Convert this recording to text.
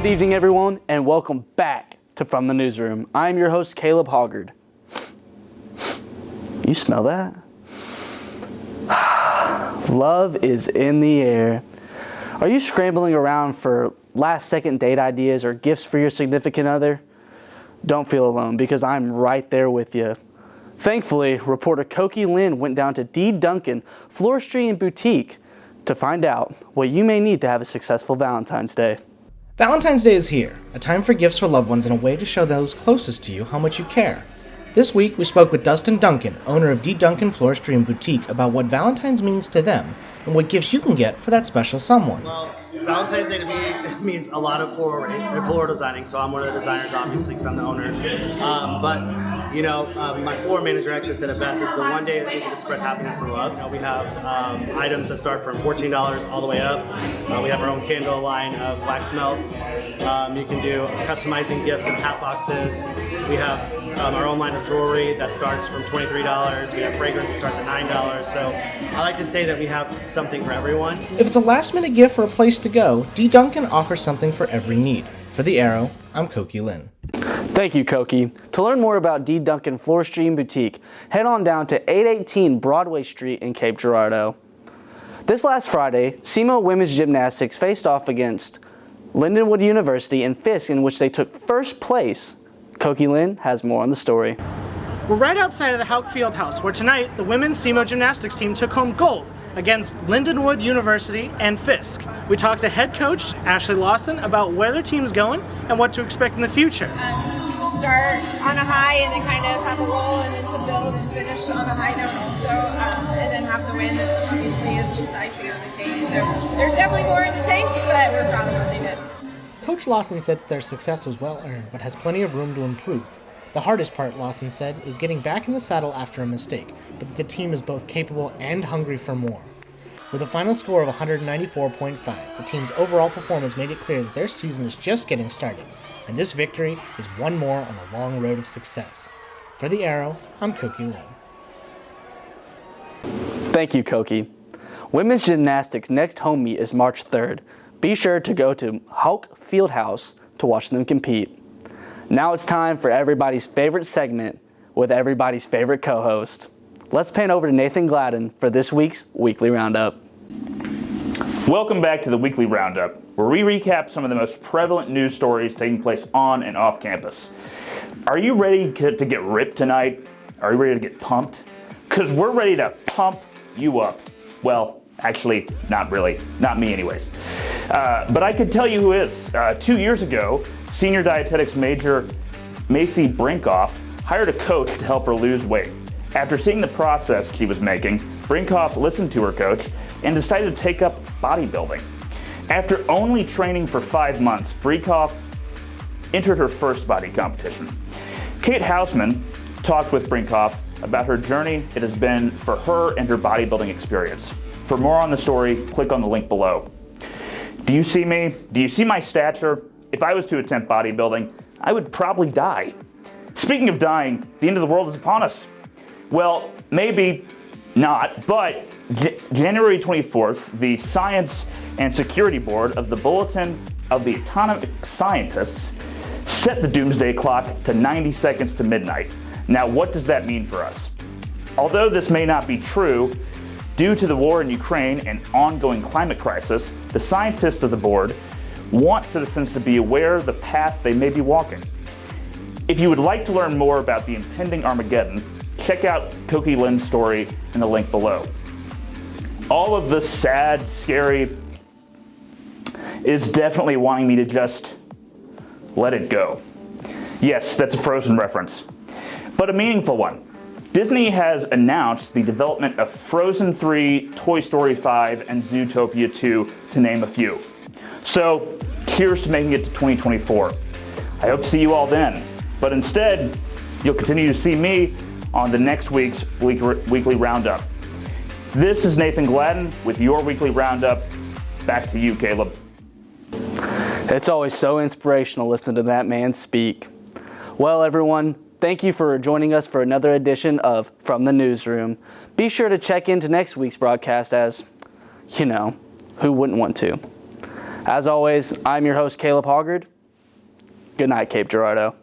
evening, everyone, and welcome back to From the Newsroom. I'm your host, Caleb Hoggard. You smell that? Love is in the air. Are you scrambling around for last-second date ideas or gifts for your significant other? Don't feel alone, because I'm right there with you. Thankfully, reporter Koki Lynn went down to D. Duncan Floristry and Boutique to find out what you may need to have a successful Valentine's Day. Valentine's Day is here, a time for gifts for loved ones and a way to show those closest to you how much you care. This week, we spoke with Dustin Duncan, owner of D. Duncan Floristry and Boutique, about what Valentine's means to them and what gifts you can get for that special someone. Well, Valentine's Day to me means a lot of floral designing, so I'm one of the designers, obviously, because I'm the owner. My floor manager actually said it best. It's the one day that we get to spread happiness and love. We have items that start from $14 all the way up. We have our own candle line of wax melts. You can do customizing gifts and hat boxes. We have our own line of jewelry that starts from $23. We have fragrance that starts at $9. So I like to say that we have something for everyone. If it's a last-minute gift or a place to go, D. Duncan offers something for every need. For The Arrow, I'm Koki Lynn. Thank you, Koki. To learn more about D. Duncan Floristry and Boutique, head on down to 818 Broadway Street in Cape Girardeau. This last Friday, SEMO Women's Gymnastics faced off against Lindenwood University in Fisk, in which they took first place. Koki Lynn has more on the story. We're right outside of the Houck Field House, where tonight the women's SEMO Gymnastics team took home gold against Lindenwood University and Fisk. We talked to head coach Ashley Lawson about where their team's going and what to expect in the future. Start on a high and then kind of have a lull and then to build and finish on a high note also, and then have the win obviously is just the icing on the cake. So there's definitely more in the tank, but we're proud of what they did. Coach Lawson said that their success was well-earned, but has plenty of room to improve. The hardest part, Lawson said, is getting back in the saddle after a mistake, but the team is both capable and hungry for more. With a final score of 194.5, the team's overall performance made it clear that their season is just getting started, and this victory is one more on a long road of success. For The Arrow, I'm Koki Lynn. Thank you, Koki. Women's Gymnastics' next home meet is March 3rd. Be sure to go to Houck Fieldhouse to watch them compete. Now it's time for everybody's favorite segment with everybody's favorite co-host. Let's pan over to Nathan Gladden for this week's Weekly Roundup. Welcome back to the Weekly Roundup, where we recap some of the most prevalent news stories taking place on and off campus. Are you ready to get ripped tonight? Are you ready to get pumped? Because we're ready to pump you up. Well, actually, not really. Not me anyways. But I could tell you who is. 2 years ago, senior dietetics major Macy Brinkoff hired a coach to help her lose weight. After seeing the process she was making, Brinkoff listened to her coach and decided to take up bodybuilding. After only training for 5 months, Brinkoff entered her first body competition. Kate Hausman talked with Brinkoff about her journey it has been for her and her bodybuilding experience. For more on the story, click on the link below. Do you see me? Do you see my stature? If I was to attempt bodybuilding, I would probably die. Speaking of dying, the end of the world is upon us. Well, maybe not, but January 24th, the Science and Security Board of the Bulletin of the Atomic Scientists set the doomsday clock to 90 seconds to midnight. Now, what does that mean for us? Although this may not be true, due to the war in Ukraine and ongoing climate crisis, the scientists of the board want citizens to be aware of the path they may be walking. If you would like to learn more about the impending Armageddon, check out Koki Lynn's story in the link below. All of this sad, scary is definitely wanting me to just let it go. Yes, that's a Frozen reference, but a meaningful one. Disney has announced the development of Frozen 3, Toy Story 5, and Zootopia 2, to name a few. So, cheers to making it to 2024. I hope to see you all then, but instead, you'll continue to see me on the next week's Weekly Roundup. This is Nathan Gladden with your Weekly Roundup. Back to you, Caleb. It's always so inspirational listening to that man speak. Well, everyone, thank you for joining us for another edition of From the Newsroom. Be sure to check into next week's broadcast as, who wouldn't want to? As always, I'm your host, Caleb Hoggard. Good night, Cape Girardeau.